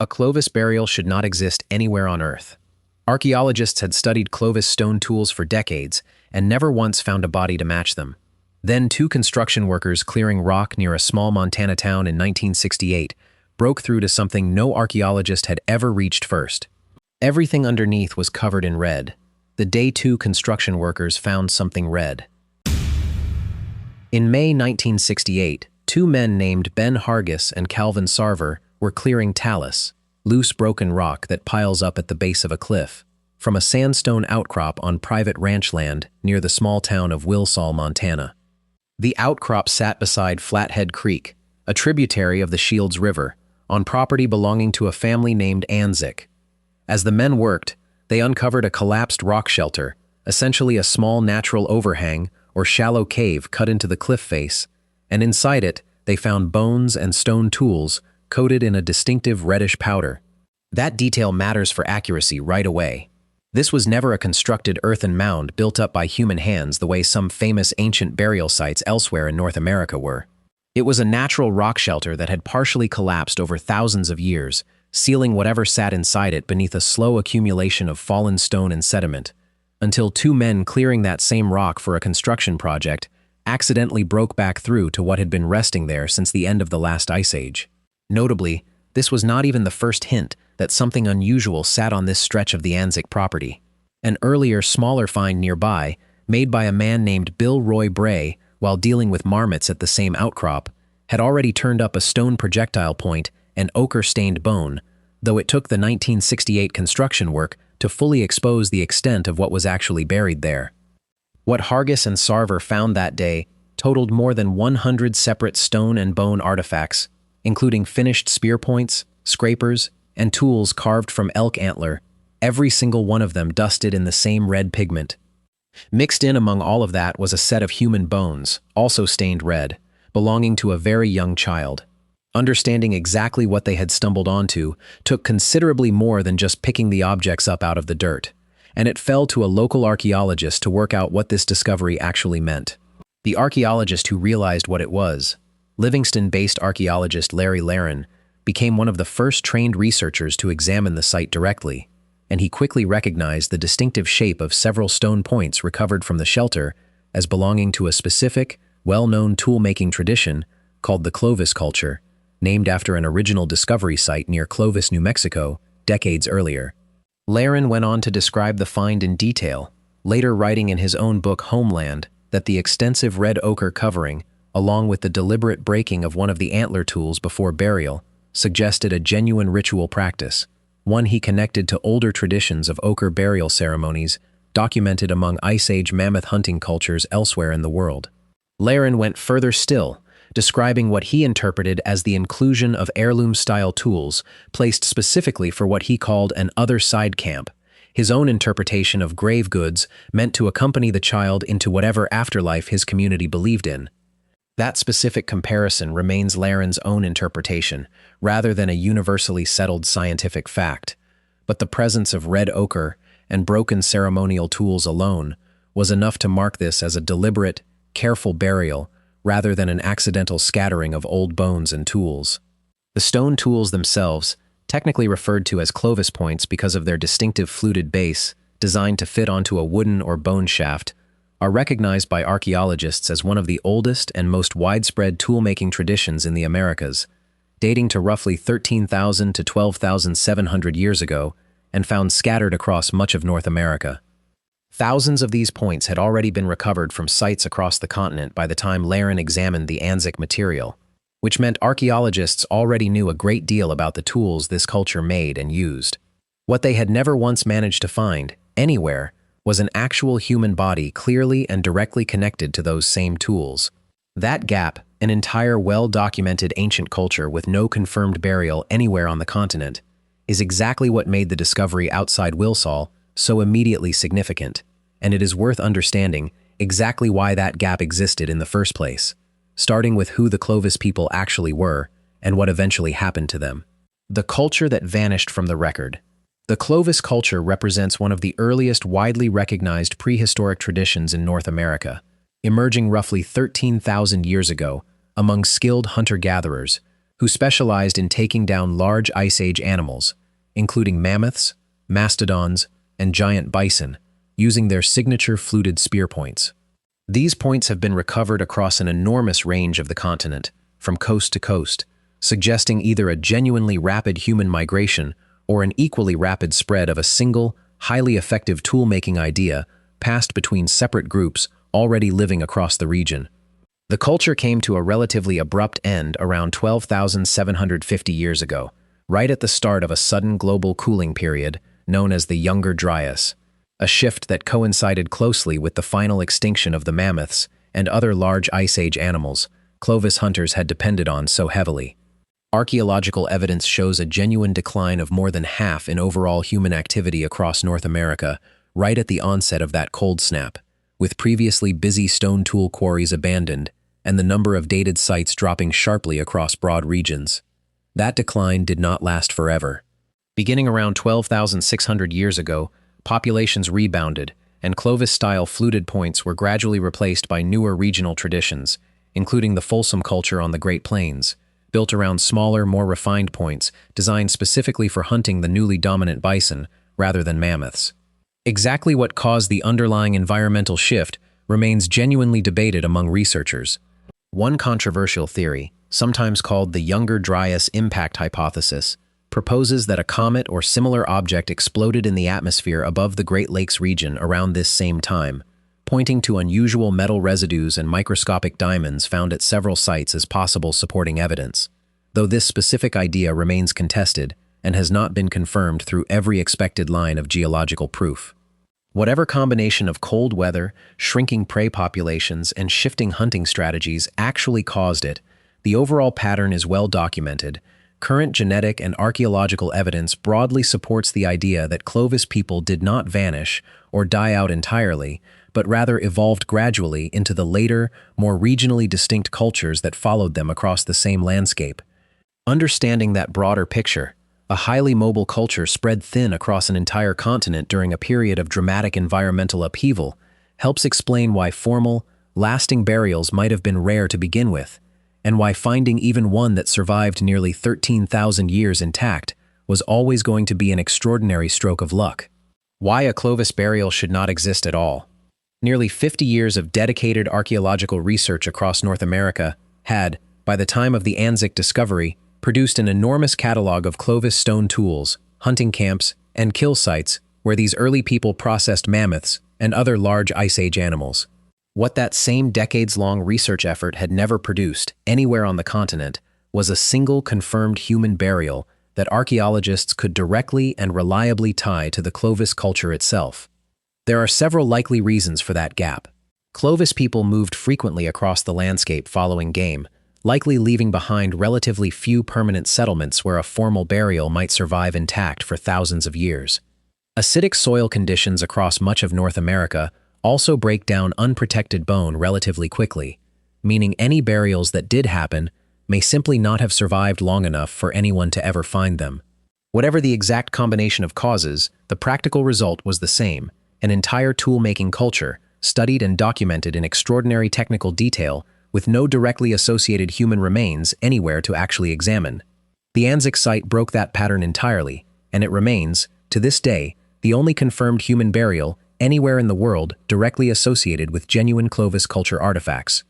A Clovis burial should not exist anywhere on Earth. Archaeologists had studied Clovis stone tools for decades and never once found a body to match them. Then two construction workers clearing rock near a small Montana town in 1968 broke through to something no archaeologist had ever reached first. Everything underneath was covered in red. The day two construction workers found something red. In May 1968, two men named Ben Hargis and Calvin Sarver were clearing talus, loose broken rock that piles up at the base of a cliff, from a sandstone outcrop on private ranch land near the small town of Wilsall, Montana. The outcrop sat beside Flathead Creek, a tributary of the Shields River, on property belonging to a family named Anzic. As the men worked, they uncovered a collapsed rock shelter, essentially a small natural overhang or shallow cave cut into the cliff face, and inside it they found bones and stone tools coated in a distinctive reddish powder. That detail matters for accuracy right away. This was never a constructed earthen mound built up by human hands the way some famous ancient burial sites elsewhere in North America were. It was a natural rock shelter that had partially collapsed over thousands of years, sealing whatever sat inside it beneath a slow accumulation of fallen stone and sediment, until two men clearing that same rock for a construction project accidentally broke back through to what had been resting there since the end of the last ice age. Notably, this was not even the first hint that something unusual sat on this stretch of the Anzic property. An earlier, smaller find nearby, made by a man named Bill Roy Bray while dealing with marmots at the same outcrop, had already turned up a stone projectile point and ochre-stained bone, though it took the 1968 construction work to fully expose the extent of what was actually buried there. What Hargis and Sarver found that day totaled more than 100 separate stone and bone artifacts, including finished spear points, scrapers, and tools carved from elk antler, every single one of them dusted in the same red pigment. Mixed in among all of that was a set of human bones, also stained red, belonging to a very young child. Understanding exactly what they had stumbled onto took considerably more than just picking the objects up out of the dirt, and it fell to a local archaeologist to work out what this discovery actually meant. The archaeologist who realized what it was, Livingston-based archaeologist Larry Larin, became one of the first trained researchers to examine the site directly, and he quickly recognized the distinctive shape of several stone points recovered from the shelter as belonging to a specific, well-known tool-making tradition called the Clovis culture, named after an original discovery site near Clovis, New Mexico, decades earlier. Larin went on to describe the find in detail, later writing in his own book Homeland that the extensive red ochre covering, along with the deliberate breaking of one of the antler tools before burial, suggested a genuine ritual practice, one he connected to older traditions of ochre burial ceremonies documented among Ice Age mammoth hunting cultures elsewhere in the world. Larin went further still, describing what he interpreted as the inclusion of heirloom-style tools placed specifically for what he called an other side camp, his own interpretation of grave goods meant to accompany the child into whatever afterlife his community believed in. That specific comparison remains Larin's own interpretation, rather than a universally settled scientific fact, but the presence of red ochre and broken ceremonial tools alone was enough to mark this as a deliberate, careful burial rather than an accidental scattering of old bones and tools. The stone tools themselves, technically referred to as Clovis points because of their distinctive fluted base, designed to fit onto a wooden or bone shaft, are recognized by archaeologists as one of the oldest and most widespread tool-making traditions in the Americas, dating to roughly 13,000 to 12,700 years ago and found scattered across much of North America. Thousands of these points had already been recovered from sites across the continent by the time Larin examined the Anzic material, which meant archaeologists already knew a great deal about the tools this culture made and used. What they had never once managed to find, anywhere, was an actual human body clearly and directly connected to those same tools. That gap, an entire well-documented ancient culture with no confirmed burial anywhere on the continent, is exactly what made the discovery outside Wilsall so immediately significant, and it is worth understanding exactly why that gap existed in the first place, starting with who the Clovis people actually were and what eventually happened to them. The culture that vanished from the record. The Clovis culture represents one of the earliest widely recognized prehistoric traditions in North America, emerging roughly 13,000 years ago among skilled hunter-gatherers who specialized in taking down large Ice Age animals, including mammoths, mastodons, and giant bison, using their signature fluted spear points. These points have been recovered across an enormous range of the continent, from coast to coast, suggesting either a genuinely rapid human migration or an equally rapid spread of a single, highly effective tool-making idea passed between separate groups already living across the region. The culture came to a relatively abrupt end around 12,750 years ago, right at the start of a sudden global cooling period known as the Younger Dryas, a shift that coincided closely with the final extinction of the mammoths and other large Ice Age animals Clovis hunters had depended on so heavily. Archaeological evidence shows a genuine decline of more than half in overall human activity across North America right at the onset of that cold snap, with previously busy stone tool quarries abandoned and the number of dated sites dropping sharply across broad regions. That decline did not last forever. Beginning around 12,600 years ago, populations rebounded, and Clovis-style fluted points were gradually replaced by newer regional traditions, including the Folsom culture on the Great Plains, built around smaller, more refined points designed specifically for hunting the newly dominant bison rather than mammoths. Exactly what caused the underlying environmental shift remains genuinely debated among researchers. One controversial theory, sometimes called the Younger Dryas impact hypothesis, proposes that a comet or similar object exploded in the atmosphere above the Great Lakes region around this same time, pointing to unusual metal residues and microscopic diamonds found at several sites as possible supporting evidence, though this specific idea remains contested and has not been confirmed through every expected line of geological proof. Whatever combination of cold weather, shrinking prey populations, and shifting hunting strategies actually caused it, the overall pattern is well documented. Current genetic and archaeological evidence broadly supports the idea that Clovis people did not vanish or die out entirely, but rather evolved gradually into the later, more regionally distinct cultures that followed them across the same landscape. Understanding that broader picture, a highly mobile culture spread thin across an entire continent during a period of dramatic environmental upheaval, helps explain why formal, lasting burials might have been rare to begin with, and why finding even one that survived nearly 13,000 years intact was always going to be an extraordinary stroke of luck. Why a Clovis burial should not exist at all. Nearly 50 years of dedicated archaeological research across North America had, by the time of the Anzic discovery, produced an enormous catalog of Clovis stone tools, hunting camps, and kill sites where these early people processed mammoths and other large Ice Age animals. What that same decades-long research effort had never produced anywhere on the continent was a single confirmed human burial that archaeologists could directly and reliably tie to the Clovis culture itself. There are several likely reasons for that gap. Clovis people moved frequently across the landscape following game, likely leaving behind relatively few permanent settlements where a formal burial might survive intact for thousands of years. Acidic soil conditions across much of North America also break down unprotected bone relatively quickly, meaning any burials that did happen may simply not have survived long enough for anyone to ever find them. Whatever the exact combination of causes, the practical result was the same: an entire tool-making culture, studied and documented in extraordinary technical detail, with no directly associated human remains anywhere to actually examine. The Anzic site broke that pattern entirely, and it remains, to this day, the only confirmed human burial anywhere in the world directly associated with genuine Clovis culture artifacts.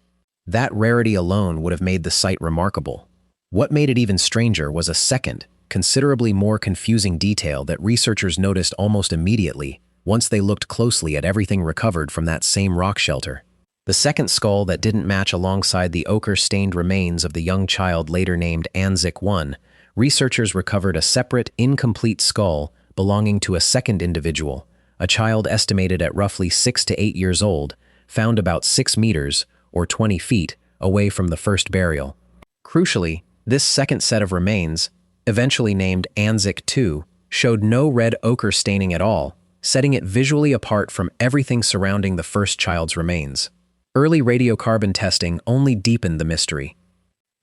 That rarity alone would have made the site remarkable. What made it even stranger was a second, considerably more confusing detail that researchers noticed almost immediately once they looked closely at everything recovered from that same rock shelter. The second skull that didn't match alongside the ochre-stained remains of the young child later named Anzic I, researchers recovered a separate, incomplete skull belonging to a second individual, a child estimated at roughly 6 to 8 years old, found about 6 meters, or 20 feet, away from the first burial. Crucially, this second set of remains, eventually named Anzic II, showed no red ochre staining at all, setting it visually apart from everything surrounding the first child's remains. Early radiocarbon testing only deepened the mystery.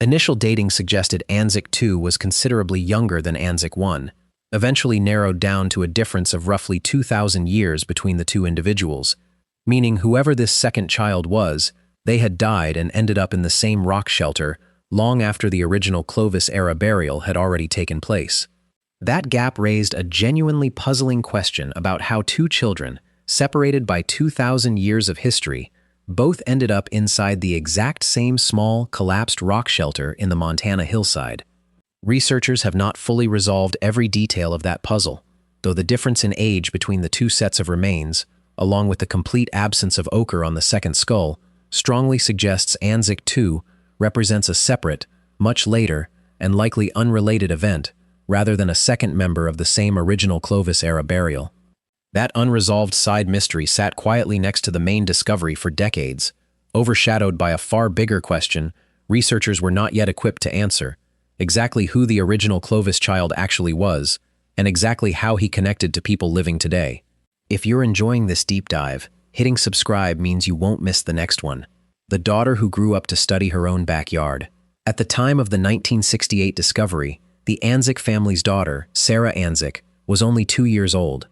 Initial dating suggested Anzic II was considerably younger than Anzic I, eventually narrowed down to a difference of roughly 2,000 years between the two individuals, meaning whoever this second child was, they had died and ended up in the same rock shelter long after the original Clovis-era burial had already taken place. That gap raised a genuinely puzzling question about how two children, separated by 2,000 years of history, both ended up inside the exact same small, collapsed rock shelter in the Montana hillside. Researchers have not fully resolved every detail of that puzzle, though the difference in age between the two sets of remains, along with the complete absence of ochre on the second skull, strongly suggests Anzic II represents a separate, much later, and likely unrelated event, rather than a second member of the same original Clovis-era burial. That unresolved side mystery sat quietly next to the main discovery for decades, overshadowed by a far bigger question researchers were not yet equipped to answer: exactly who the original Clovis child actually was, and exactly how he connected to people living today. If you're enjoying this deep dive, hitting subscribe means you won't miss the next one. The daughter who grew up to study her own backyard. At the time of the 1968 discovery, the Anzic family's daughter, Sarah Anzic, was only 2 years old.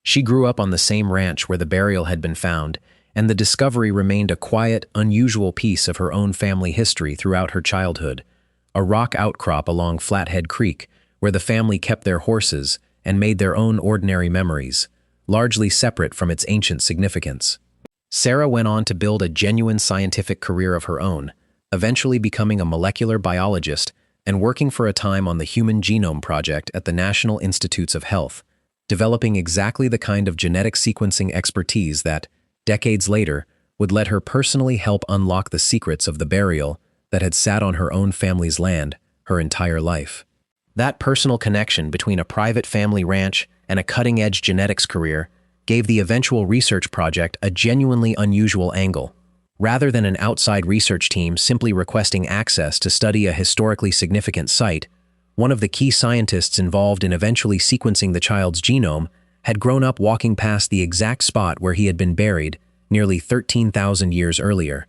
She grew up on the same ranch where the burial had been found, and the discovery remained a quiet, unusual piece of her own family history throughout her childhood. A rock outcrop along Flathead Creek, where the family kept their horses and made their own ordinary memories, largely separate from its ancient significance. Sarah went on to build a genuine scientific career of her own, eventually becoming a molecular biologist and working for a time on the Human Genome Project at the National Institutes of Health, developing exactly the kind of genetic sequencing expertise that, decades later, would let her personally help unlock the secrets of the burial that had sat on her own family's land her entire life. That personal connection between a private family ranch and a cutting-edge genetics career gave the eventual research project a genuinely unusual angle. Rather than an outside research team simply requesting access to study a historically significant site, one of the key scientists involved in eventually sequencing the child's genome had grown up walking past the exact spot where he had been buried nearly 13,000 years earlier.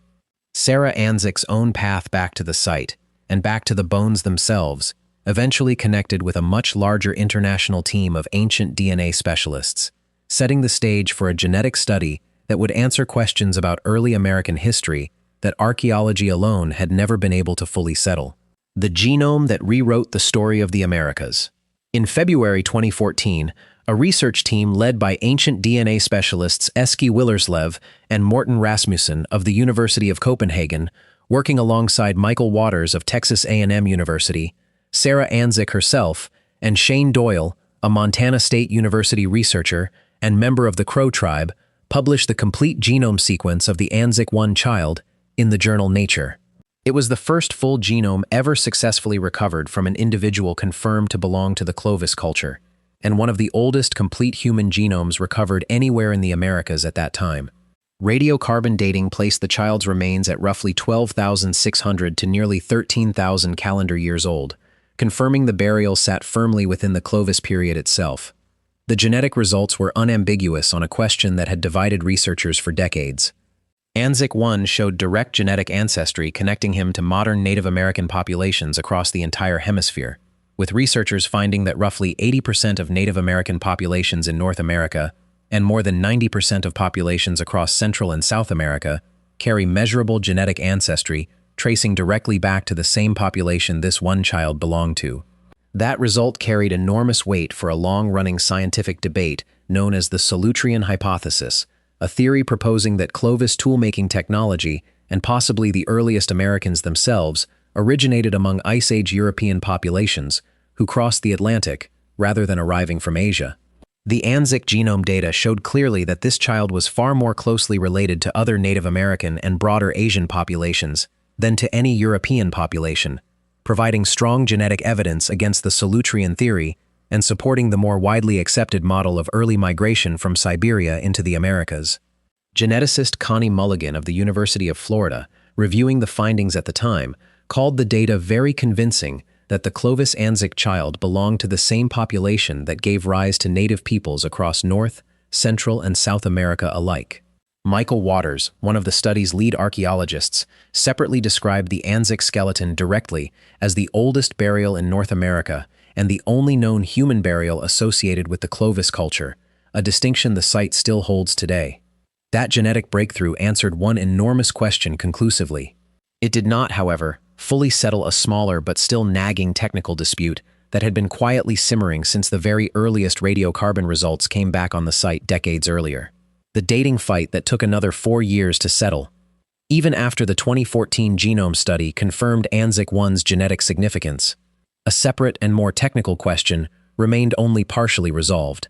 Sarah Anzic's own path back to the site, and back to the bones themselves, eventually connected with a much larger international team of ancient DNA specialists, setting the stage for a genetic study that would answer questions about early American history that archaeology alone had never been able to fully settle. The genome that rewrote the story of the Americas. In February 2014, a research team led by ancient DNA specialists Eske Willerslev and Morten Rasmussen of the University of Copenhagen, working alongside Michael Waters of Texas A&M University, Sarah Anzic herself, and Shane Doyle, a Montana State University researcher and member of the Crow tribe, published the complete genome sequence of the Anzic I child in the journal Nature. It was the first full genome ever successfully recovered from an individual confirmed to belong to the Clovis culture, and one of the oldest complete human genomes recovered anywhere in the Americas at that time. Radiocarbon dating placed the child's remains at roughly 12,600 to nearly 13,000 calendar years old, confirming the burial sat firmly within the Clovis period itself. The genetic results were unambiguous on a question that had divided researchers for decades. Anzic I showed direct genetic ancestry connecting him to modern Native American populations across the entire hemisphere, with researchers finding that roughly 80% of Native American populations in North America and more than 90% of populations across Central and South America carry measurable genetic ancestry tracing directly back to the same population this one child belonged to. That result carried enormous weight for a long-running scientific debate known as the Solutrean hypothesis, a theory proposing that Clovis tool-making technology, and possibly the earliest Americans themselves, originated among Ice Age European populations who crossed the Atlantic rather than arriving from Asia. The Anzic genome data showed clearly that this child was far more closely related to other Native American and broader Asian populations than to any European population, providing strong genetic evidence against the Solutrean theory and supporting the more widely accepted model of early migration from Siberia into the Americas. Geneticist Connie Mulligan of the University of Florida, reviewing the findings at the time, called the data very convincing that the Clovis Anzic child belonged to the same population that gave rise to native peoples across North, Central, and South America alike. Michael Waters, one of the study's lead archaeologists, separately described the Anzic skeleton directly as the oldest burial in North America and the only known human burial associated with the Clovis culture, a distinction the site still holds today. That genetic breakthrough answered one enormous question conclusively. It did not, however, fully settle a smaller but still nagging technical dispute that had been quietly simmering since the very earliest radiocarbon results came back on the site decades earlier. The dating fight that took another 4 years to settle. Even after the 2014 genome study confirmed Anzic 1's genetic significance, a separate and more technical question remained only partially resolved.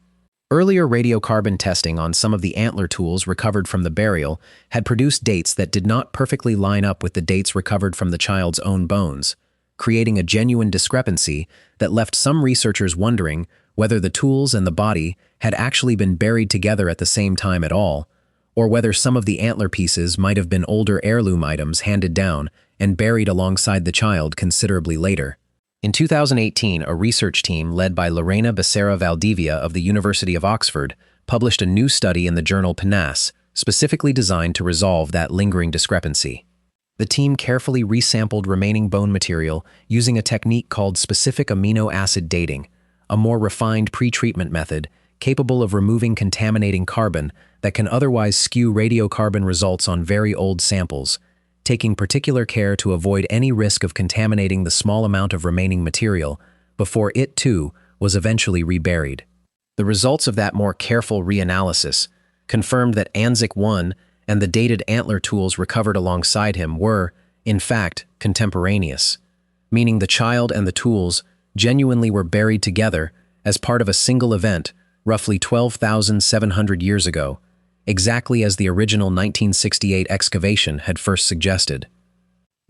Earlier radiocarbon testing on some of the antler tools recovered from the burial had produced dates that did not perfectly line up with the dates recovered from the child's own bones, creating a genuine discrepancy that left some researchers wondering whether the tools and the body had actually been buried together at the same time at all, or whether some of the antler pieces might have been older heirloom items handed down and buried alongside the child considerably later. In 2018, a research team led by Lorena Becerra Valdivia of the University of Oxford published a new study in the journal PNAS, specifically designed to resolve that lingering discrepancy. The team carefully resampled remaining bone material using a technique called specific amino acid dating, a more refined pre-treatment method capable of removing contaminating carbon that can otherwise skew radiocarbon results on very old samples, taking particular care to avoid any risk of contaminating the small amount of remaining material before it, too, was eventually reburied. The results of that more careful reanalysis confirmed that Anzic 1 and the dated antler tools recovered alongside him were, in fact, contemporaneous, meaning the child and the tools genuinely were buried together as part of a single event roughly 12,700 years ago, exactly as the original 1968 excavation had first suggested.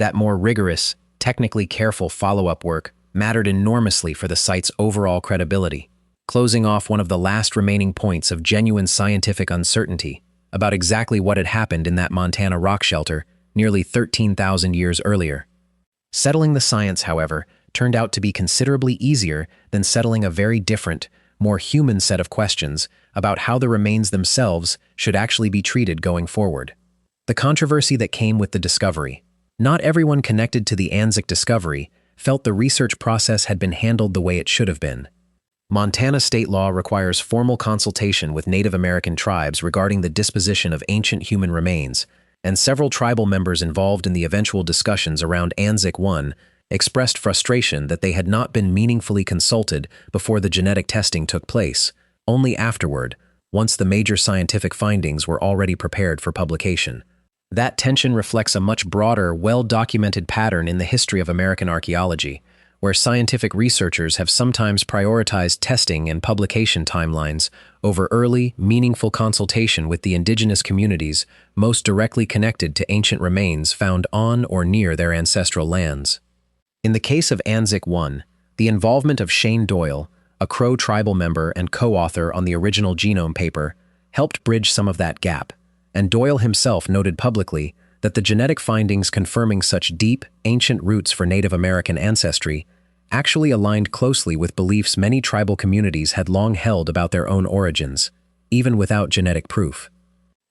That more rigorous, technically careful follow-up work mattered enormously for the site's overall credibility, closing off one of the last remaining points of genuine scientific uncertainty about exactly what had happened in that Montana rock shelter nearly 13,000 years earlier. Settling the science, however, turned out to be considerably easier than settling a very different, more human set of questions about how the remains themselves should actually be treated going forward. The controversy that came with the discovery. Not everyone connected to the Anzic discovery felt the research process had been handled the way it should have been. Montana state law requires formal consultation with Native American tribes regarding the disposition of ancient human remains, and several tribal members involved in the eventual discussions around Anzic 1 expressed frustration that they had not been meaningfully consulted before the genetic testing took place, only afterward, once the major scientific findings were already prepared for publication. That tension reflects a much broader, well-documented pattern in the history of American archaeology, where scientific researchers have sometimes prioritized testing and publication timelines over early, meaningful consultation with the indigenous communities most directly connected to ancient remains found on or near their ancestral lands. In the case of Anzic 1, the involvement of Shane Doyle, a Crow tribal member and co-author on the original genome paper, helped bridge some of that gap, and Doyle himself noted publicly that the genetic findings confirming such deep, ancient roots for Native American ancestry actually aligned closely with beliefs many tribal communities had long held about their own origins, even without genetic proof.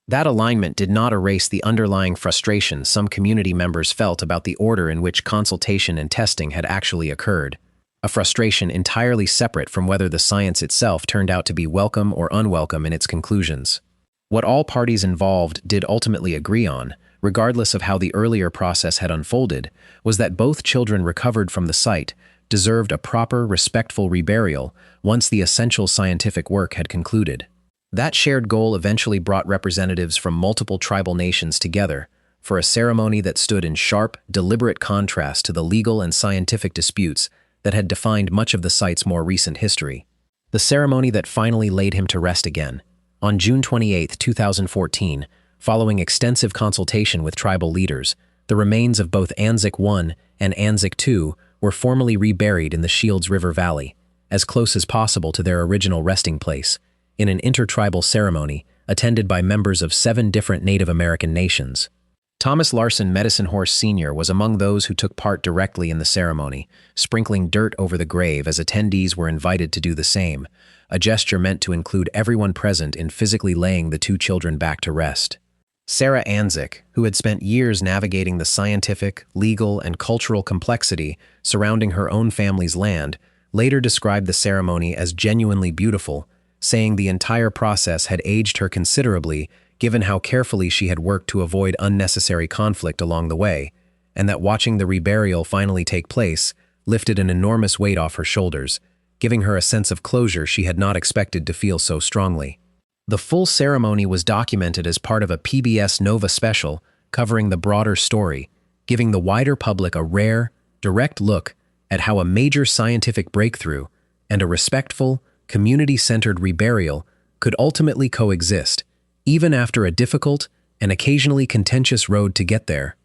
That alignment did not erase the underlying frustration some community members felt about the order in which consultation and testing had actually occurred, a frustration entirely separate from whether the science itself turned out to be welcome or unwelcome in its conclusions. What all parties involved did ultimately agree on, regardless of how the earlier process had unfolded, was that both children recovered from the site deserved a proper, respectful reburial once the essential scientific work had concluded. That shared goal eventually brought representatives from multiple tribal nations together for a ceremony that stood in sharp, deliberate contrast to the legal and scientific disputes that had defined much of the site's more recent history. The ceremony that finally laid him to rest again. On June 28, 2014, following extensive consultation with tribal leaders, the remains of both Anzic 1 and Anzic 2 were formally reburied in the Shields River Valley, as close as possible to their original resting place, in an intertribal ceremony attended by members of 7 different Native American nations. Thomas Larson Medicine Horse Sr. was among those who took part directly in the ceremony, sprinkling dirt over the grave as attendees were invited to do the same, a gesture meant to include everyone present in physically laying the 2 children back to rest. Sarah Anzic, who had spent years navigating the scientific, legal, and cultural complexity surrounding her own family's land, later described the ceremony as genuinely beautiful, saying the entire process had aged her considerably given how carefully she had worked to avoid unnecessary conflict along the way, and that watching the reburial finally take place lifted an enormous weight off her shoulders, giving her a sense of closure she had not expected to feel so strongly. The full ceremony was documented as part of a PBS Nova special covering the broader story, giving the wider public a rare, direct look at how a major scientific breakthrough and a respectful, community-centered reburial could ultimately coexist, even after a difficult and occasionally contentious road to get there.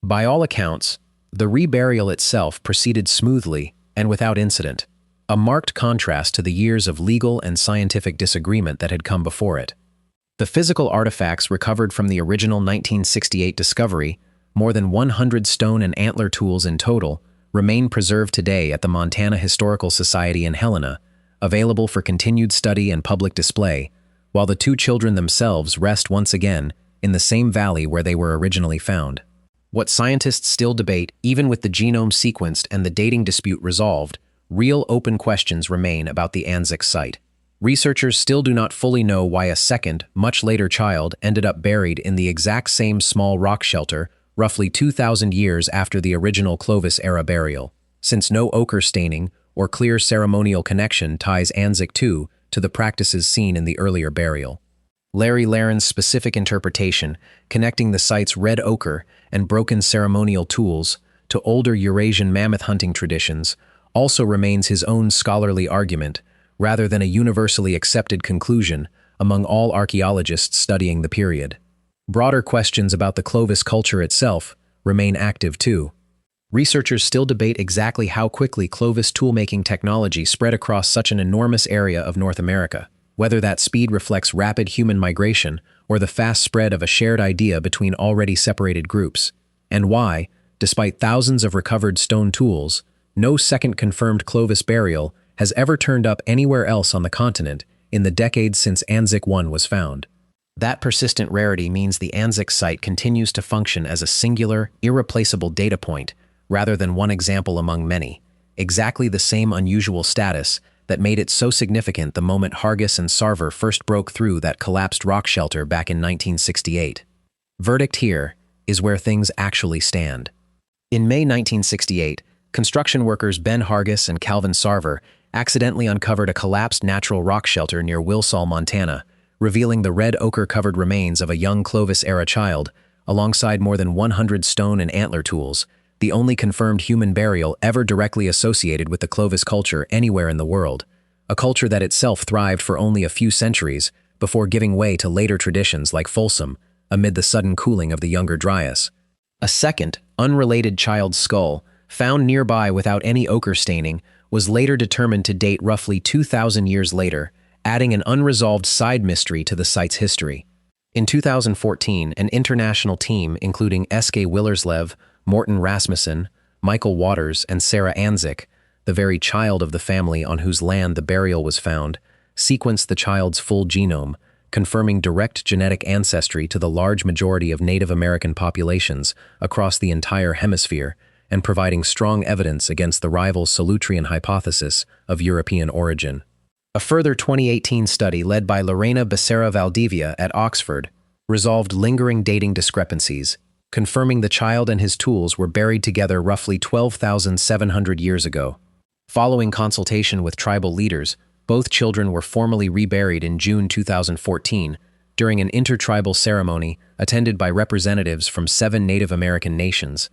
By all accounts, the reburial itself proceeded smoothly and without incident, a marked contrast to the years of legal and scientific disagreement that had come before it. The physical artifacts recovered from the original 1968 discovery, more than 100 stone and antler tools in total, remain preserved today at the Montana Historical Society in Helena, available for continued study and public display, while the two children themselves rest once again in the same valley where they were originally found. What scientists still debate, even with the genome sequenced and the dating dispute resolved, real open questions remain about the Anzic site. Researchers still do not fully know why a second, much later child ended up buried in the exact same small rock shelter roughly 2,000 years after the original Clovis-era burial, since no ochre staining or clear ceremonial connection ties Anzic II to the practices seen in the earlier burial. Larry Laren's specific interpretation, connecting the site's red ochre and broken ceremonial tools to older Eurasian mammoth hunting traditions, also remains his own scholarly argument, rather than a universally accepted conclusion among all archaeologists studying the period. Broader questions about the Clovis culture itself remain active too. Researchers still debate exactly how quickly Clovis toolmaking technology spread across such an enormous area of North America, whether that speed reflects rapid human migration or the fast spread of a shared idea between already separated groups, and why, despite thousands of recovered stone tools, no second confirmed Clovis burial has ever turned up anywhere else on the continent in the decades since Anzic I was found. That persistent rarity means the Anzic site continues to function as a singular, irreplaceable data point rather than one example among many, exactly the same unusual status that made it so significant the moment Hargis and Sarver first broke through that collapsed rock shelter back in 1968. Verdict here is where things actually stand. In May 1968, construction workers Ben Hargis and Calvin Sarver accidentally uncovered a collapsed natural rock shelter near Wilsall, Montana, revealing the red ochre-covered remains of a young Clovis-era child, alongside more than 100 stone and antler tools, the only confirmed human burial ever directly associated with the Clovis culture anywhere in the world, a culture that itself thrived for only a few centuries before giving way to later traditions like Folsom amid the sudden cooling of the Younger Dryas. A second, unrelated child's skull, found nearby without any ochre staining, was later determined to date roughly 2,000 years later, adding an unresolved side mystery to the site's history. In 2014, an international team including S.K. Willerslev, Morten Rasmussen, Michael Waters, and Sarah Anzic, the very child of the family on whose land the burial was found, sequenced the child's full genome, confirming direct genetic ancestry to the large majority of Native American populations across the entire hemisphere, and providing strong evidence against the rival Solutrean hypothesis of European origin. A further 2018 study led by Lorena Becerra Valdivia at Oxford resolved lingering dating discrepancies, confirming the child and his tools were buried together roughly 12,700 years ago. Following consultation with tribal leaders, both children were formally reburied in June 2014 during an intertribal ceremony attended by representatives from 7 Native American nations.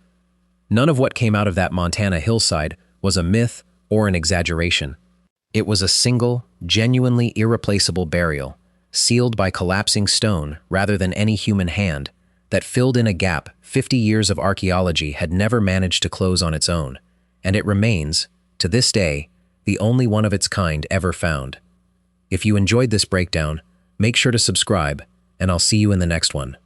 None of what came out of that Montana hillside was a myth or an exaggeration. It was a single, genuinely irreplaceable burial, sealed by collapsing stone rather than any human hand, that filled in a gap 50 years of archaeology had never managed to close on its own, and it remains, to this day, the only one of its kind ever found. If you enjoyed this breakdown, make sure to subscribe, and I'll see you in the next one.